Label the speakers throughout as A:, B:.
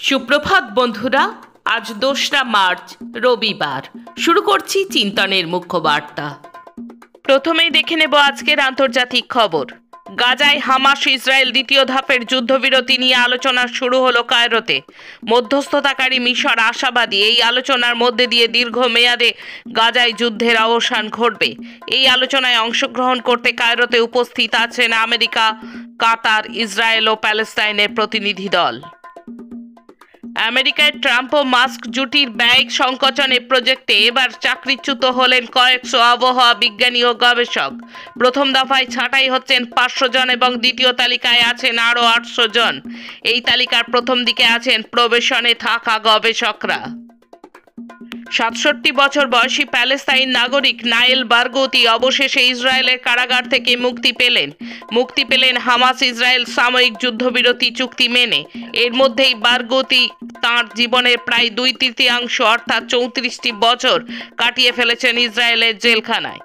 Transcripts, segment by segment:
A: সুপ্রভাত বন্ধুরা, আজ 2রা মার্চ রবিবার। শুরু করছি চিন্তনের মুখ্য বার্তা। প্রথমেই দেখে নেব আজকের আন্তর্জাতিক খবর। গাজায় হামাস ইসরায়েল দ্বিতীয় ধাপের যুদ্ধবিরতি নিয়ে আলোচনা শুরু হলো কায়রোতে। মধ্যস্থতাকারী মিশর আশাবাদী এই আলোচনার মধ্যে দিয়ে দীর্ঘমেয়াদে গাজায় যুদ্ধের অবসান ঘটবে। এই আলোচনায় অংশগ্রহণ করতে কায়রোতে উপস্থিত আছেন আমেরিকা, কাতার, ইসরায়েল ও প্যালেস্তাইনের প্রতিনিধি দল। আমেরিকায় ট্রাম্প ও মাস্ক জুটির ব্যয় সংকোচনে প্রজেক্টে এবার চাকরিচ্যুত হলেন কয়েকশো আবহাওয়া বিজ্ঞানী ও গবেষক। প্রথম দফায় ছাঁটাই হচ্ছেন 500 জন এবং দ্বিতীয় তালিকায় আছেন আরও 800 জন। এই তালিকার প্রথম দিকে আছেন প্রবেশনে থাকা গবেষকরা। 67 বছর বয়সী প্যালেস্তাইন নাগরিক নায়েল বারগৌতি অবশেষে ইসরায়েলের কারাগার থেকে মুক্তি পেলেন হামাস ইসরায়েল সাময়িক যুদ্ধবিরতি চুক্তি মেনে। এর মধ্যেই বারগৌতি তাঁর জীবনের প্রায় 2/3 অর্থাৎ 34টি বছর কাটিয়ে ফেলেছেন ইসরায়েলের জেলখানায়।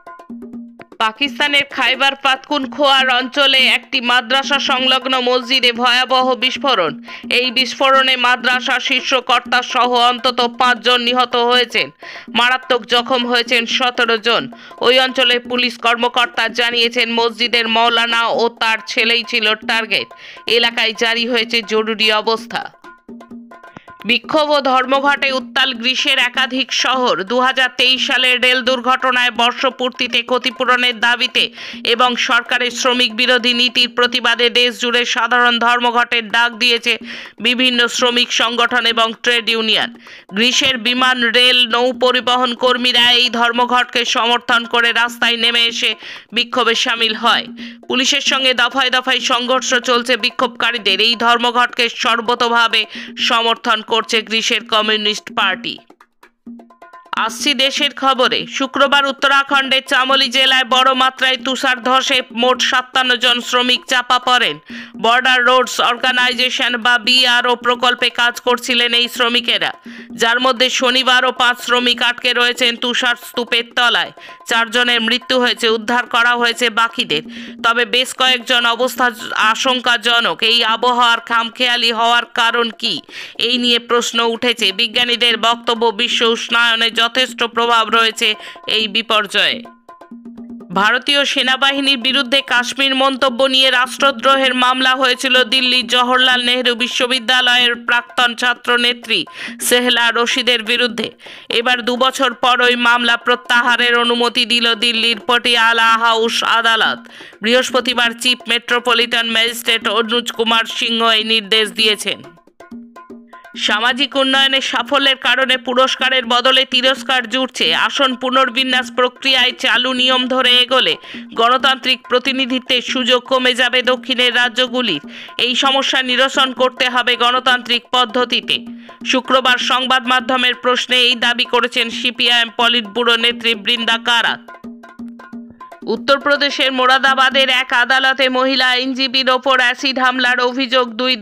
A: পাকিস্তানের খাইবার পাখতুনখোয়ার অঞ্চলে একটি মাদ্রাসা সংলগ্ন মসজিদে ভয়াবহ বিস্ফোরণ। এই বিস্ফোরণে মাদ্রাসা শীর্ষকর্তা সহ অন্তত 5 জন নিহত হয়েছেন। মারাত্মক জখম হয়েছেন 17 জন। ওই অঞ্চলের পুলিশ কর্মকর্তা জানিয়েছেন মসজিদের মৌলানা ও তার ছেলেই ছিল টার্গেট। এলাকায় জারি হয়েছে জরুরি অবস্থা। বিক্ষোভ ও ধর্মঘটে উত্তাল গ্রিসের একাধিক শহর। 2023 সালের রেল দুর্ঘটনায় বর্ষপূর্তিতে ক্ষতিপূরণের দাবিতে এবং সরকারের শ্রমিক বিরোধী নীতির প্রতিবাদে দেশ জুড়ে সাধারণ ধর্মঘটের ডাক দিয়েছে বিভিন্ন শ্রমিক সংগঠন এবং ট্রেড ইউনিয়ন। গ্রিসের বিমান, রেল, নৌ পরিবহন কর্মীরা এই ধর্মঘটকে সমর্থন করে রাস্তায় নেমে এসে বিক্ষোভে সামিল হয়। পুলিশের সঙ্গে দফায় দফায় সংঘর্ষ চলছে বিক্ষোভকারীদের। এই ধর্মঘটকে সর্বতোভাবে সমর্থন করছে গ্রিসের কমিউনিস্ট পার্টি। আসছি দেশের খবরে। শুক্রবার উত্তরাখণ্ডের চামোলি জেলায় বড় মাত্রায় তুষার ধসে মোট 57 জন শ্রমিক চাপা পড়েন। বর্ডার রোডস অর্গানাইজেশন বা BRO প্রকল্পে কাজ করছিলেন এই শ্রমিকেরা, যার মধ্যে শনিবারও 5 শ্রমিক আটকে রয়েছেন তুষার স্তূপের তলায়। 4 জনের মৃত্যু হয়েছে, উদ্ধার করা হয়েছে বাকিদের। তবে বেশ কয়েকজন অবস্থা আশঙ্কাজনক। এই আবহাওয়ার খামখেয়ালি হওয়ার কারণ কি, এই নিয়ে প্রশ্ন উঠেছে। বিজ্ঞানীদের বক্তব্য, বিশ্ব উষ্ণায়নে যথেষ্ট প্রভাব রয়েছে এই বিপর্যয়ে। ভারতীয় সেনাবাহিনীর বিরুদ্ধে কাশ্মীর মন্তব্য নিয়ে রাষ্ট্রদ্রোহের মামলা হয়েছিল দিল্লির জওহরলাল নেহরু বিশ্ববিদ্যালয়ের প্রাক্তন ছাত্রনেত্রী সেহলা রশিদের বিরুদ্ধে। এবার 2 বছর পর ওই মামলা প্রত্যাহারের অনুমতি দিল দিল্লির পটিয়ালা হাউস আদালত। বৃহস্পতিবার চিফ মেট্রোপলিটন ম্যাজিস্ট্রেট অনুজ কুমার সিংহ এই নির্দেশ দিয়েছেন। সামাজিক উন্নয়নের সাফল্যের কারণে পুরস্কারের বদলে তিরস্কার জুটছে। আসন পুনর্বিন্যাস প্রক্রিয়ায় চালু নিয়ম ধরে এগোলে গণতান্ত্রিক প্রতিনিধিত্বের সুযোগ কমে যাবে দক্ষিণের রাজ্যগুলির। এই সমস্যা নিরসন করতে হবে গণতান্ত্রিক পদ্ধতিতে। শুক্রবার সংবাদ মাধ্যমের প্রশ্নে এই দাবি করেছেন CPIM পলিট ব্যুরো নেত্রী বৃন্দা কারাত। উত্তরপ্রদেশের মোরাদাবাদের এক আদালতে মহিলা আইনজীবীর ওপর অ্যাসিড হামলার অভিযোগ 2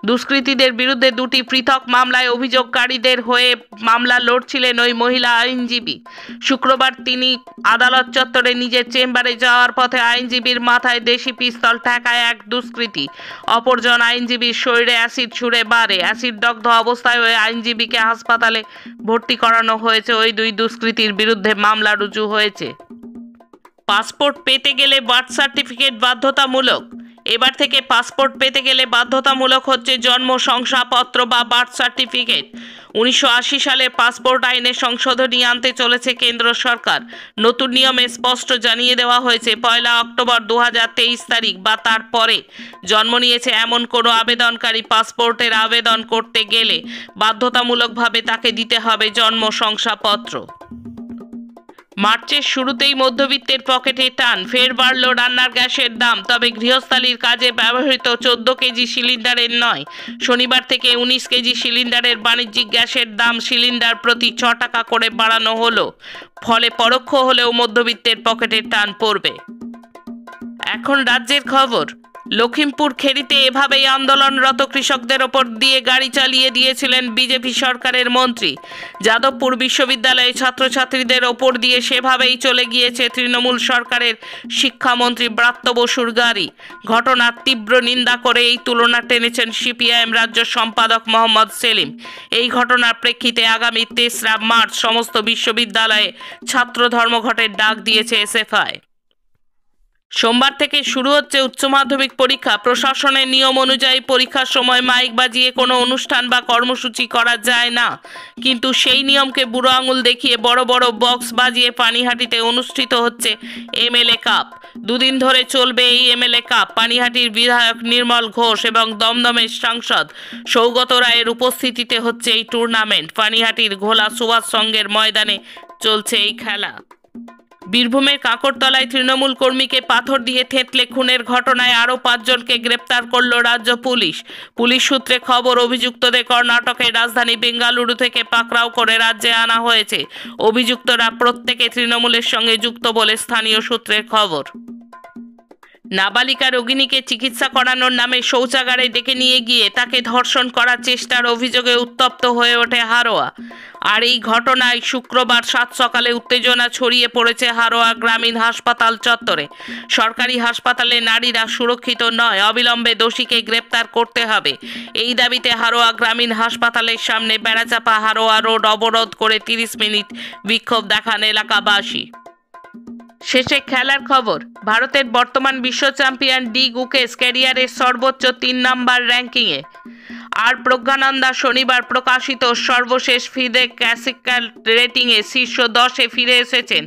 A: দুষ্কৃতীদের বিরুদ্ধে 2টি পৃথক মামলায় অভিযোগকারীদের হয়ে মামলা লড়ছিলেন ওই মহিলা আইনজীবী। শুক্রবার তিনি আদালত চত্বরে নিজের চেম্বারে যাওয়ার পথে আইনজীবীর মাথায় দেশি পিস্তল ঠেকায় এক দুষ্কৃতী। অপরজন আইনজীবীর শরীরে অ্যাসিড ছুঁড়ে মারে। অ্যাসিডদগ্ধ অবস্থায় ওই আইনজীবীকে হাসপাতালে ভর্তি করানো হয়েছে। ওই 2 দুষ্কৃতীর বিরুদ্ধে মামলা রুজু হয়েছে। পাসপোর্ট পেতে গেলে বার্থ সার্টিফিকেট বাধ্যতামূলক। এবার থেকে পাসপোর্ট পেতে গেলে বাধ্যতামূলক হচ্ছে জন্ম শংসাপত্র বা বার্থ সার্টিফিকেট। 1980 সালের পাসপোর্ট আইনে সংশোধনী আনতে চলেছে কেন্দ্র সরকার। নতুন নিয়মে স্পষ্ট জানিয়ে দেওয়া হয়েছে 1 অক্টোবর 2023 তারিখ বা তার পরে জন্ম নিয়েছে এমন কোনো আবেদনকারী পাসপোর্টের আবেদন করতে গেলে বাধ্যতামূলকভাবে তাকে দিতে হবে জন্ম শংসাপত্র। মার্চের শুরুতেই মধ্যবিত্তের পকেটে টান। ফের বাড়ল রান্নার গ্যাসের দাম, তবে গৃহস্থালির কাজে ব্যবহৃত 14 কেজি সিলিন্ডারের নয়। শনিবার থেকে 19 কেজি সিলিন্ডারের বাণিজ্যিক গ্যাসের দাম সিলিন্ডার প্রতি 6 টাকা করে বাড়ানো হলো। ফলে পরোক্ষ হলেও মধ্যবিত্তের পকেটে টান পড়বে। এখন রাজ্যের খবর। লখিমপুর খেরিতে এভাবেই আন্দোলনরত কৃষকদের ওপর দিয়ে গাড়ি চালিয়ে দিয়েছিলেন বিজেপি সরকারের মন্ত্রী। যাদবপুর বিশ্ববিদ্যালয়ে ছাত্রছাত্রীদের ওপর দিয়ে সেভাবেই চলে গিয়েছে তৃণমূল সরকারের শিক্ষামন্ত্রী ব্রাত্য বসুর গাড়ি। ঘটনার তীব্র নিন্দা করে এই তুলনা টেনেছেন সিপিআইএম রাজ্য সম্পাদক মোহাম্মদ সেলিম। এই ঘটনার প্রেক্ষিতে আগামী ৩রা মার্চ সমস্ত বিশ্ববিদ্যালয়ে ছাত্র ধর্মঘটের ডাক দিয়েছে এসএফআই। সোমবার থেকে শুরু হচ্ছে উচ্চ মাধ্যমিক পরীক্ষা। প্রশাসনের নিয়ম অনুযায়ী পরীক্ষার সময় মাইক বাজিয়ে কোনো অনুষ্ঠান বা কর্মসূচি করা যায় না, কিন্তু সেই নিয়মকে বুড়ো আঙুল দেখিয়ে বড় বড় বক্স বাজিয়ে পানিহাটিতে অনুষ্ঠিত হচ্ছে এমএলএ কাপ। দুদিন ধরে চলবে এই এমএলএ কাপ। পানিহাটির বিধায়ক নির্মল ঘোষ এবং দমদমের সাংসদ সৌগত রায়ের উপস্থিতিতে হচ্ছে এই টুর্নামেন্ট। পানিহাটির ঘোলা সুভাষ সংঘের ময়দানে চলছে এই খেলা। বীরভূমের কাঁকরতলায় তৃণমূল কর্মীকে পাথর দিয়ে থেঁতলে খুনের ঘটনায় আরও 5 জনকে গ্রেপ্তার করল রাজ্য পুলিশ। পুলিশ সূত্রে খবর, অভিযুক্তদের কর্ণাটকের রাজধানী বেঙ্গালুরু থেকে পাকড়াও করে রাজ্যে আনা হয়েছে। অভিযুক্তরা প্রত্যেকে তৃণমূলের সঙ্গে যুক্ত বলে স্থানীয় সূত্রের খবর। নাবালিকা রোগিণীকে চিকিৎসা করানোর নামে শৌচাগারে ডেকে নিয়ে গিয়ে তাকে ধর্ষণ করার চেষ্টার অভিযোগে উত্তপ্ত হয়ে ওঠে হারোয়া। আর এই ঘটনায় শুক্রবার 7 সকালে উত্তেজনা ছড়িয়ে পড়েছে হারোয়া গ্রামীণ হাসপাতাল চত্বরে। সরকারি হাসপাতালে নারীরা সুরক্ষিত নয়, অবিলম্বে দোষীকে গ্রেপ্তার করতে হবে। এই দাবিতে হারোয়া গ্রামীণ হাসপাতালের সামনে বেড়াচাপা হারোয়া রোড অবরোধ করে 30 মিনিট বিক্ষোভ দেখান এলাকাবাসী। শেষে খেলার খবর। ভারতের বর্তমান বিশ্ব চ্যাম্পিয়ন ডি গুকেশ ক্যারিয়ারের সর্বোচ্চ 3 নম্বর র্যাঙ্কিংয়ে। আর প্রজ্ঞানন্দা শনিবার প্রকাশিত সর্বশেষ ফিদে ক্লাসিক্যাল রেটিংয়ে শীর্ষ 10-এ ফিরে এসেছেন।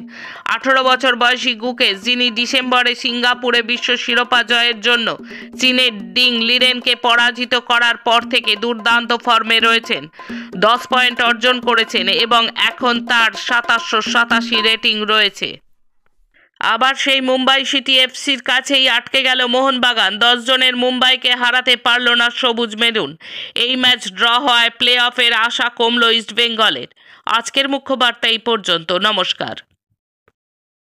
A: 18 বছর বয়সী গুকেশ, যিনি ডিসেম্বরে সিঙ্গাপুরে বিশ্ব শিরোপা জয়ের জন্য চীনের ডিং লিরেনকে পরাজিত করার পর থেকে দুর্দান্ত ফর্মে রয়েছেন। 10 পয়েন্ট অর্জন করেছেন এবং এখন তার 2787 রেটিং রয়েছে। আবার সেই মুম্বাই সিটি এফসির কাছেই আটকে গেল মোহনবাগান। 10 জনের মুম্বাইকে হারাতে পারল না সবুজ মেরুন। এই ম্যাচ ড্র হওয়ায় প্লে অফের আশা কমল ইস্টবেঙ্গলের। আজকের মুখ্য বার্তা এই পর্যন্ত। নমস্কার।